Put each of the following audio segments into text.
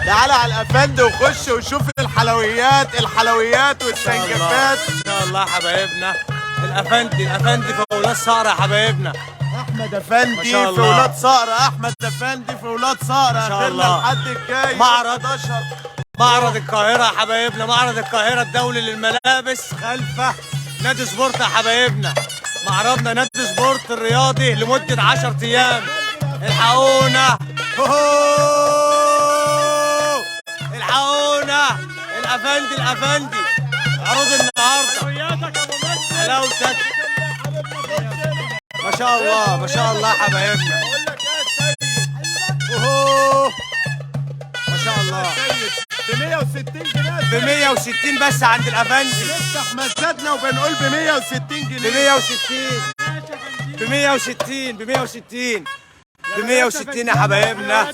تعالى على الافندي وخش وشوف الحلويات والسنجفات. ان شاء الله حبايبنا الافندي في ولاد صقر يا حبايبنا. احمد افندي في ولاد صقر، احمد افندي في ولاد صقر. ان شاء الله الحد الجاي معرض القاهرة يا حبايبنا، معرض القاهرة الدولي للملابس خلفه نادي سبورت يا حبايبنا. معرضنا نادي سبورت الرياضي لمدة 10 أيام. الحقونا الحقونا الافندي عروض النهارده. حلاوتك ما شاء الله ما شاء الله حبايبنا. ما شاء الله ب 160 جنيه، ب 160 بس عند الافندي. نفتح مزادنا وبنقول ب 160 جنيه، ب 160 ب 160 ب 160 ب 160 يا حبايبنا.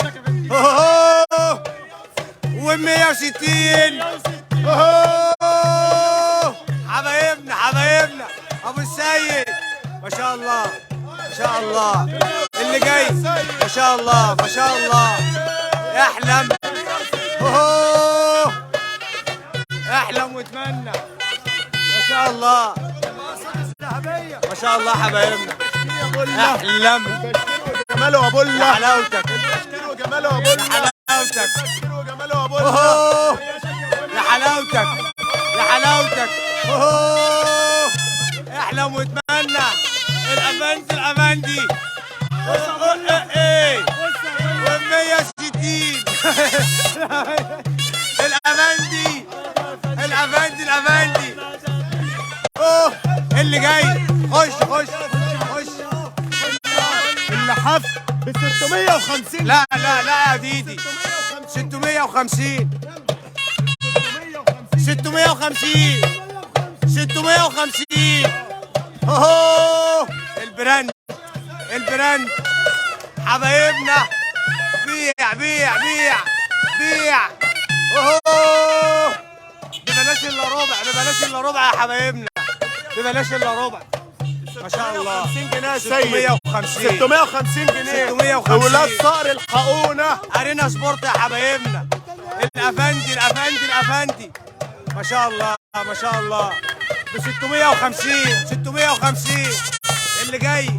و 160 حبايبنا ابو السيد ما شاء الله ما شاء الله. اللي جاي ما شاء الله ما شاء الله. احلم احلم واتمنى ما شاء الله ما شاء الله حبايبنا. احلم جماله وابولا يا حلاوتك وجماله وابولا حلاوتك وجماله وابولا يا حلاوتك يا حلاوتك. احلم واتمنى الافندي ايه و 160 الافندي اللي جاي. خش اللحاف ب 650. لا يا ديدي 650 البراند حبايبنا. بيع ببلاش الا ربع يا حبايبنا، ببلاش الا ربع ما شاء الله. 650 جنيه يا سيد، 650 جنيه 650. ولاد صقر الحقونا ارينا سبورت يا حبايبنا. الافندي ما شاء الله ما شاء الله ب 650 اللي جاي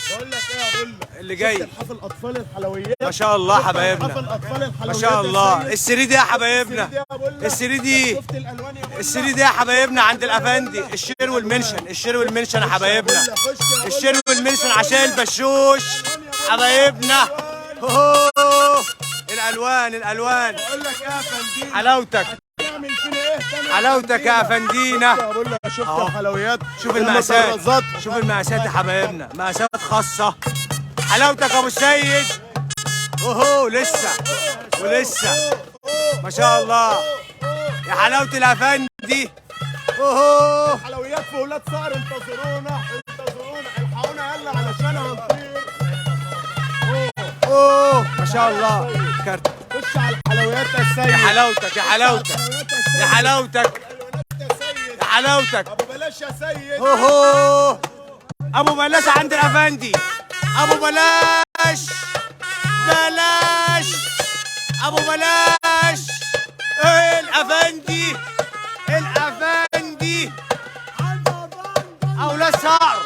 بقول لك ايه يا بولا، اللي جاي حفل اطفال الحلويات ما شاء الله حبايبنا. حفل اطفال الحلويات ما شاء الله. السري دي يا حبايبنا، السري دي يا حبايبنا عند الافندي. الشير والمنشن يا حبايبنا. الشير والمنشن عشان البشوش حبايبنا. الالوان بقول لك ايه يا فندي، حلاوتك يا افندينا. بقول لك شفت الحلويات، شوف المقاسات يا حبايبنا، مقاسات خاصة. حلاوتك يا ابو السيد. لسه ما شاء الله يا حلاوة الافندي. حلويات في ولاد صقر. انتظرونا الحقونا يلا علشان هنطير. ما شاء الله. كارت خش على الحلويات يا سيد. يا حلاوتك ابو بلاش يا سيد. ابو بلاش عند الافندي. ابو بلاش ابو بلاش. الافندي اولاد صقر.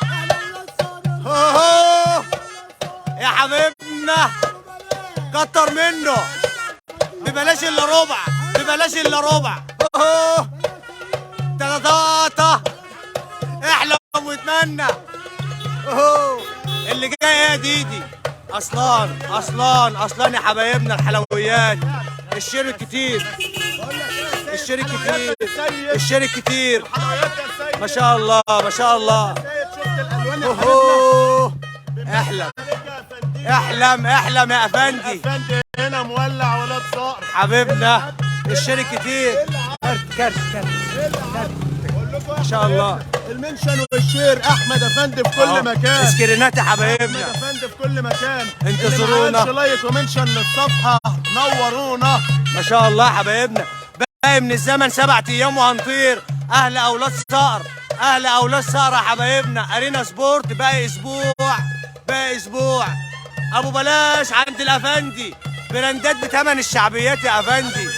يا حبيبنا كتر منه، ببلاش الا ربع. تلاتة احلم واتمنى. اللي جاي يا ديدي اصلان يا حبايبنا. الحلويات الشير الكتير ما شاء الله ما شاء الله. احلم يا افندي. هنا مولع ولاد صقر حبيبنا. الشير الكتير كارت ما شاء الله. المنشن والشير احمد افندي في كل مكان. سكرينات يا حبايبنا. احمد افندي في كل مكان. انتظرونا. اللي ما عملش لايك ومنشن للصفحه نورونا. ما شاء الله حبايبنا. باقي من الزمن 7 ايام وهنطير. اهل اولاد صقر يا حبايبنا. ارينا سبورت باقي اسبوع ابو بلاش عند الافندي، براندات بتمن الشعبيات يا افندي.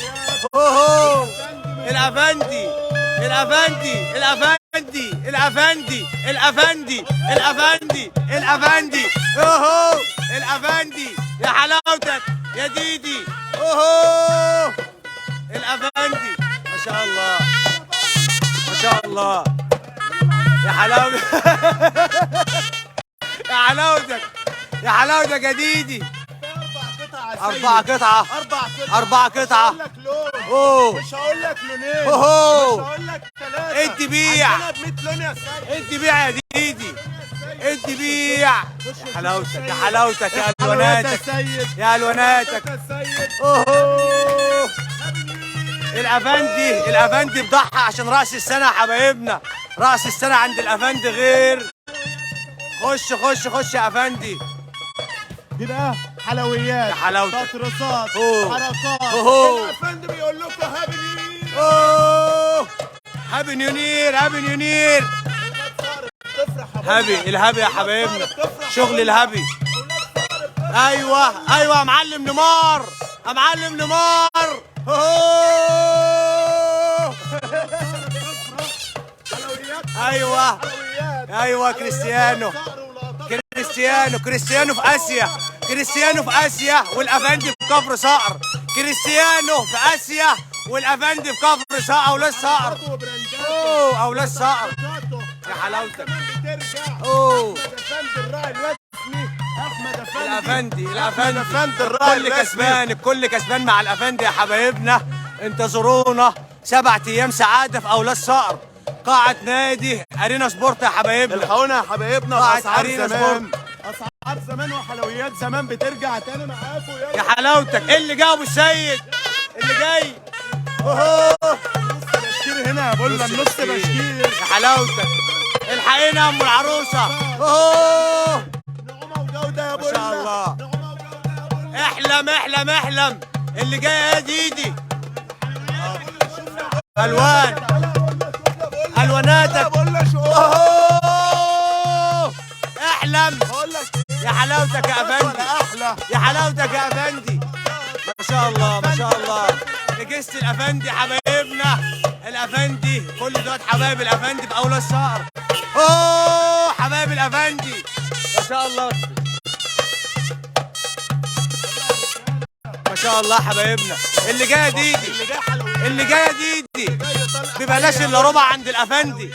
اوه الافندي الافندي الافندي الافندي الافندي الافندي الافندي. اوه الافندي يا حلاوتك يا ديدي. اوه الافندي ما شاء الله ما شاء الله يا حلاوتك يا حلاوتك يا حلاوتك يا ديدي. 4 قطعة 4 قطعة. اوه مش هقول لك لونين، اوه مش هقول لك 3. انت بيع عندنا ب 100 لون يا سيد. انت بيع يا ديدي انت بيع. يا حلاوتك يا حلاوتك يا الواناتك يا الواناتك. اوه الافندي بضحى عشان راس السنه يا حبايبنا. راس السنه عند الافندي غير. خش خش خش يا افندي. دي بقى حلويات يا حلاوتك. تطريصات أوه. حركات. أوه. الافندي بيقول لكم هابي نيو يير. اوه هابي نيو يير هابي نيو يير. هابي الهابي يا حبايبنا. شغل الهابي. ايوه ايوه يا معلم نيمار يا معلم نيمار. أوه. ايوه ايوه كريستيانو كريستيانو في اسيا. كريستيانو في اسيا والافندي في كفر صقر. كريستيانو في اسيا والافندي في كفر صقر. اولاد صقر. اوه اولاد صقر يا حلاوتك. اوه الافندي الكل كسبان الكل كسبان مع الافندي يا حبايبنا. انتظرونا 7 ايام سعاده في اولاد صقر. قاعة نادي ارينا سبورت يا حبايبنا. الحقونا يا حبايبنا قاعة بأسعار أرينا زمان. اسعار زمان وحلويات زمان بترجع تاني معاكم. يا حلاوتك. اللي جاي ابو السيد اللي جاي. اوه نص بشكير هنا يا بولا. النص بشكير يا حلاوتك. الحقينا يا ام العروسه. اوه نعومه وجوده يا ما بولا. شاء الله. نعومه وجوده يا بولا. احلم احلم احلم. اللي جاي يا ديدي. الوان الواناتك. اوه احلم. بقول لك يا حلاوتك يا افندي. احلى يا حلاوتك يا افندي. ما شاء الله ما شاء الله. نجست الافندي حبايبنا. الافندي كل دول حبايب الافندي في اولاد صقر. اوه حبايب الافندي ما شاء الله ما شاء الله حبايبنا. اللي جايه ديدي اللي جايه ديدي ببلاش الا ربع عند الافندي.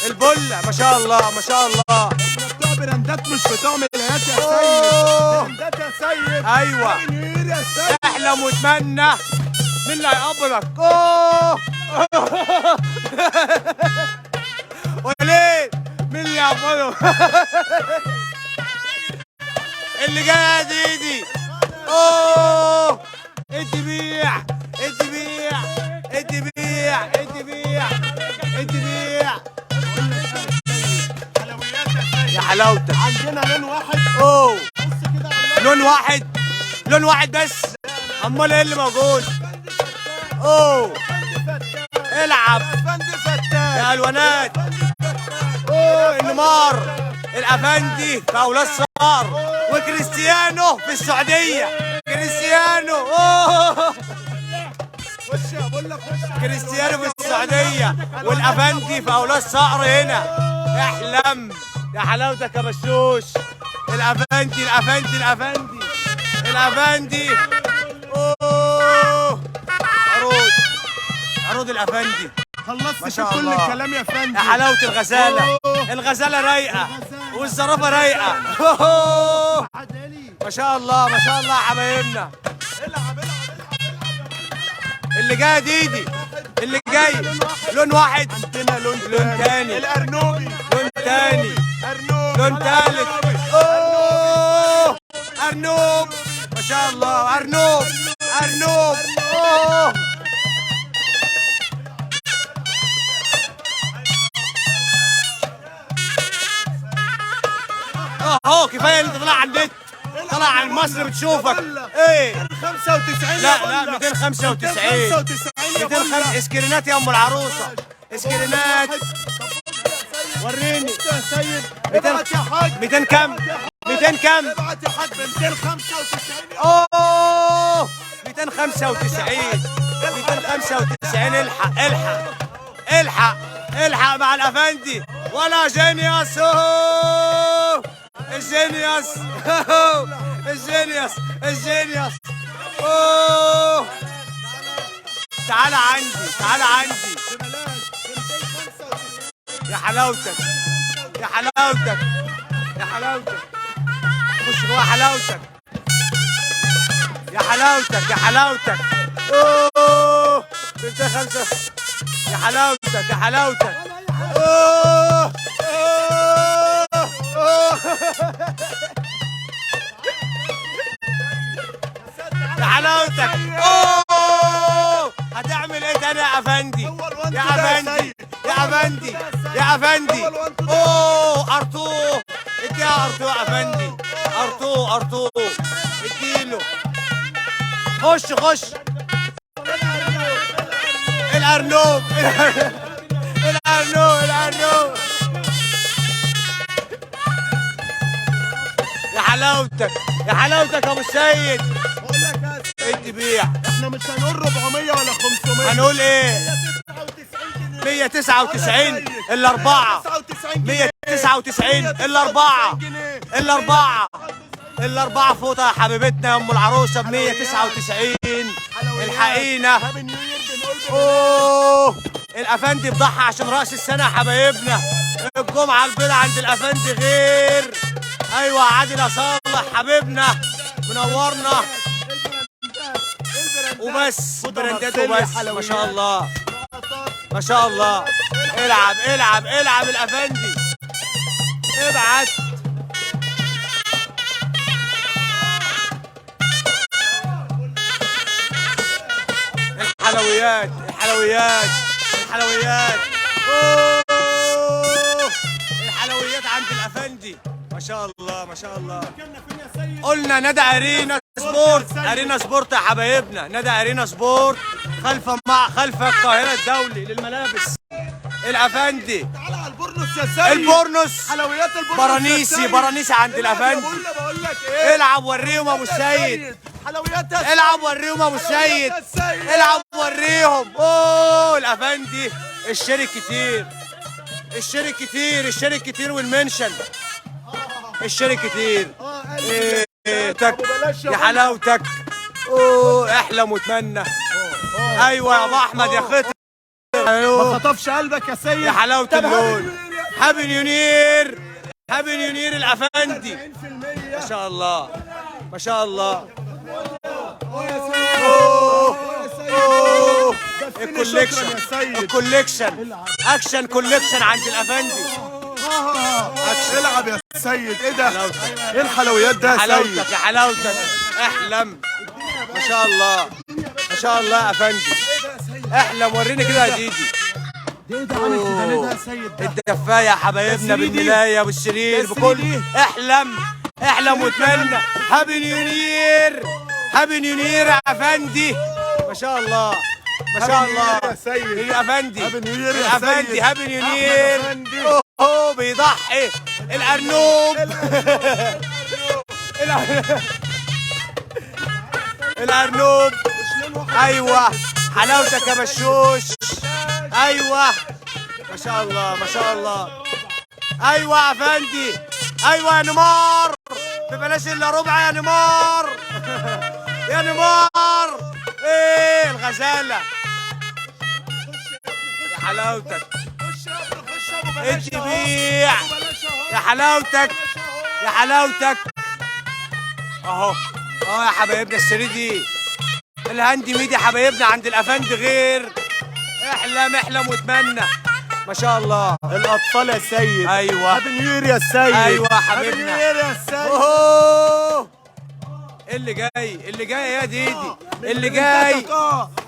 البله ما شاء الله ما شاء الله. بتوع براندات مش بتوع ملايات يا سيد. أوه. براندات يا سيد. ايوه هابي نيو يير يا سيد. احلم واتمنى. مين اللي هيقبضك؟ اوه وليه؟ مين اللي هيقبضك؟ اللي جاي يا ديدي. اوه انت بيع انت بيع انت بيع انت بيع انت بيع. حلويات يا سيد. يا حلاوتك. عندنا لون واحد. اوه بص كده على لون واحد لون واحد بس. امال ايه اللي موجود؟ اوه العب الافندي فتان. يا الوانات. اوه النمار الافندي في اولاد صقر. وكريستيانو في السعوديه. كريستيانو اوه خش يا بقول لك خش. كريستيانو في السعوديه والافندي في اولاد صقر هنا. احلم يا حلاوتك يا بشوش. الافندي الافندي الافندي الافندي. اوه عروض الافندي ما خلصت شاء كل الله. الكلام يا فندم. يا حلاوه الغزاله. أوه. الغزاله رايقه والزرافه رايقه. ما شاء الله ما شاء الله يا حبايبنا. العب اللي جاي ديدي اللي جاي لون واحد. عندنا لون تاني. الارنوبي. لون تاني. ارنوبي. لون تالت. اوه ارنوب ما شاء الله. ارنوب ارنوب. اوه اهو كفايه انت طلع على النت. طلع على مصر بتشوفك. ايه 95 لا لا 295 205 اسكرينات يا ام العروسه. سكرينات. وريني يا سيد 200 ابعت يا حاج 200 كم؟ 200 كم؟ ابعت يا حاج ب 295. اوه 295 295. الحق الحق الحق الحق مع الافندي ولا جينيوس. أوه. الجينيوس الجينيوس الجينيوس. اوه تعال عندي تعال عندي يا حلاوتك يا حلاوتك يا حلاوتك. خش جوا حلاوتك يا حلاوتك يا حلاوتك. اوه 205 يا حلاوتك يا حلاوتك. اوه أوه. يا حلاوتك. اوه هتعمل ايه تاني يا افندي يا افندي يا افندي يا افندي. اوه ارطوه اديها ارطوه يا افندي. ارطوه ارطوه اديله. خش خش الارنوب الارنوب الارنوب. يا حلاوتك يا حلاوتك يا ابو السيد. بقول لك يا سيد ادي بيع. احنا مش هنقول 400 ولا 500. هنقول ايه؟ 199 الاربعه. 199 الاربعه. الاربعه الاربعه فوطه يا حبيبتنا يا ام العروسه ب 199. الحقينا. اوه الافندي بضحى عشان راس السنه يا حبايبنا. الجمعه البيضاء عند الافندي غير. ايوه عادل يا صالح حبيبنا منورنا. وبس براندات وبس. ما شاء الله ما شاء الله. العب العب العب الافندي. ابعت. الحلويات الحلويات الحلويات. أوه. الحلويات عند الافندي. ما شاء الله ما شاء الله. قلنا ندى ارينا سبورت. ارينا سبورت يا حبايبنا. ندى ارينا سبورت خلف القاهره الدولي للملابس. الافندي تعالى على البورنوس يا سيد. البورنوس حلويات البورنوس برانيسي برانيسي عند الافندي. بقول لك ايه. العب وريهم ابو السيد. حلويات يا سيد. العب وريهم ابو السيد. العب وريهم. اوه الافندي الشرك كتير الشرك كتير الشرك كتير والمنشن الشرك كتير. إيه تك يا حلاوتك. اوه احلم واتمنى. ايوه يا ابو احمد يا خطر. ما خطفش قلبك يا سيد. يا حلاوه اللون. هابي نيو يير هابي نيو يير الافندي. ما شاء الله ما شاء الله. الكوليكشن الكوليكشن اكشن كوليكشن عند الافندي. العب يا سيد. ايه ده؟ ايه الحلويات ده يا سيد؟ حلاوتك يا حلاوتك. احلم. ما شاء الله ما شاء الله يا افندي. احلم وريني كده يا ديدي. ايه ده عامل كده ليه ده يا سيد؟ الدفايه يا حبايبنا بالملايه والسرير بكل. احلم احلم واتمنى. هابي نيو يير هابي نيو يير يا افندي. ما شاء الله ما شاء الله يا سيد. يا افندي هابي نيو يير يا الافندي. سيد. هابي نيو يير. اوه بيضحي الارنوب الارنوب. ايوه حلاوتك يا بشوش. ايوه ما شاء الله ما شاء الله. ايوه يا افندي. ايوه يا نمار ببلاش الا ربع يا نمار يا نمار. ايه الغزاله يا حلاوتك. انت بيع يا حلاوتك يا حلاوتك. اهو اهو يا حبايبنا السريدي الهاندي ميد يا حبايبنا عند الافندي غير. احلم احلم واتمنى. ما شاء الله. الاطفال يا سيد. ايوه هابي نيو يير يا سيد. ايوه يا هابي حبيبنا. نيو يير يا سيد. اوه اللي جاي اللي جاي يا ديدي اللي جاي.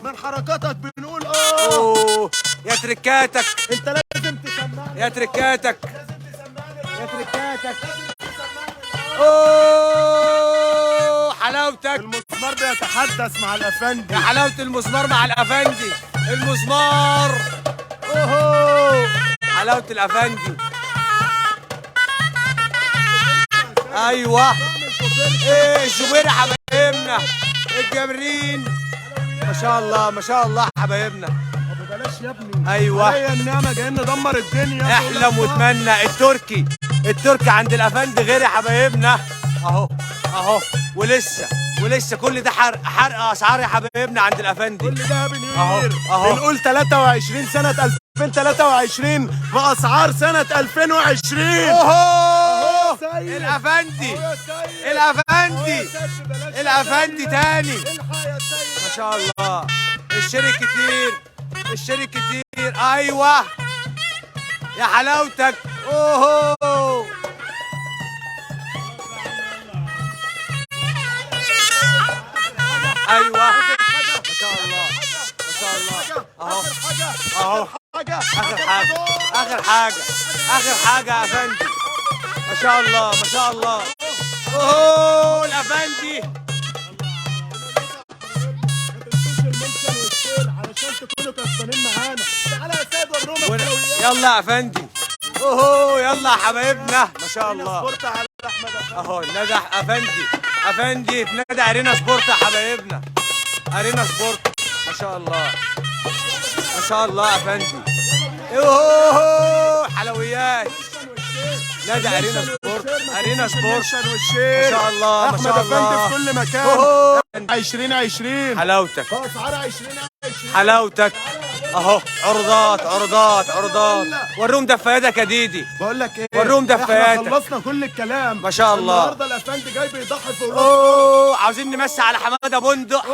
من حركاتك بنقول اوه يا تركاتك انت لازم تسمعني. يا تركاتك يا تركاتك. اوه حلاوتك. المسمار بيتحدث مع الافندي. يا حلاوة المسمار مع الافندي. المسمار. اوه حلاوة الافندي. ايوه ايه الشوبير يا حبايبنا الجابرين. ما شاء الله ما شاء الله حبايبنا. بلاش يا ابني. ايوه عليا النعمه جايين ندمر الدنيا. احلم واتمنى. التركي عند الافندي غير يا حبايبنا. اهو اهو ولسه كل ده حرق اسعار يا حبايبنا عند الافندي. كل ده هابي نيو اهو يير. اهو بنقول 23 سنه 2023 باسعار سنه 2020. اوه سيد. الافندي أهو يا سيد. الافندي أهو يا سيد، بلاش الافندي يا تاني. سيد. الحق يا سيد. ما شاء الله الشري كتير. ايوه يا حلاوتك. اوه ايوه ما شاء الله ما شاء الله. اهو اهو اخر حاجه يا افندي. ما شاء الله ما شاء الله. اوه الافندي. علشان تكونوا كسبانين معانا. تعالى يا سيد ورونا الحلويات. يلا يا افندي. اوه يلا يا حبايبنا. ما شاء الله. سبورت على احمد أفندي. اهو نجح افندي في نادي ارينا سبورت يا حبايبنا. ارينا سبورت. ما شاء الله ما شاء الله يا افندي. اوه حلويات. نادي ارينا سبورت. ما شاء الله ما احمد شاء افندي الله. في كل مكان. اوه 2020 حلاوتك اسعار 2020. حلاوتك. اهو عروضات وريهم دفاياتك يا ديدي. بقول لك ايه، وريهم دفاياتك. احنا خلصنا كل الكلام. ما شاء الله. النهارده الافندي جاي بيضحي في اوه عاوزين نمسي على حماده بندق.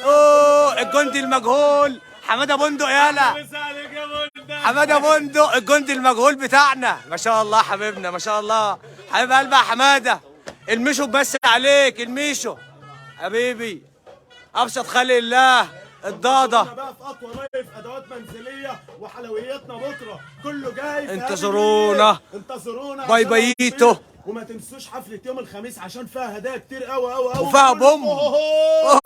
اوه الجندي المجهول حماده بندق. يالا حماده بندق الجندي المجهول بتاعنا. ما شاء الله حبيبنا ما شاء الله. حبيب قلبي يا حماده. الميشو بس عليك الميشو حبيبي. ابسط خلق الله الضاضه. بقى في اقوى لايف ادوات منزليه وحلوياتنا بكره كله جاي. انتظرونا. باي بايتو. وما تنسوش حفله يوم الخميس عشان فيها هدايا كتير قوي وفيها بوم. اوه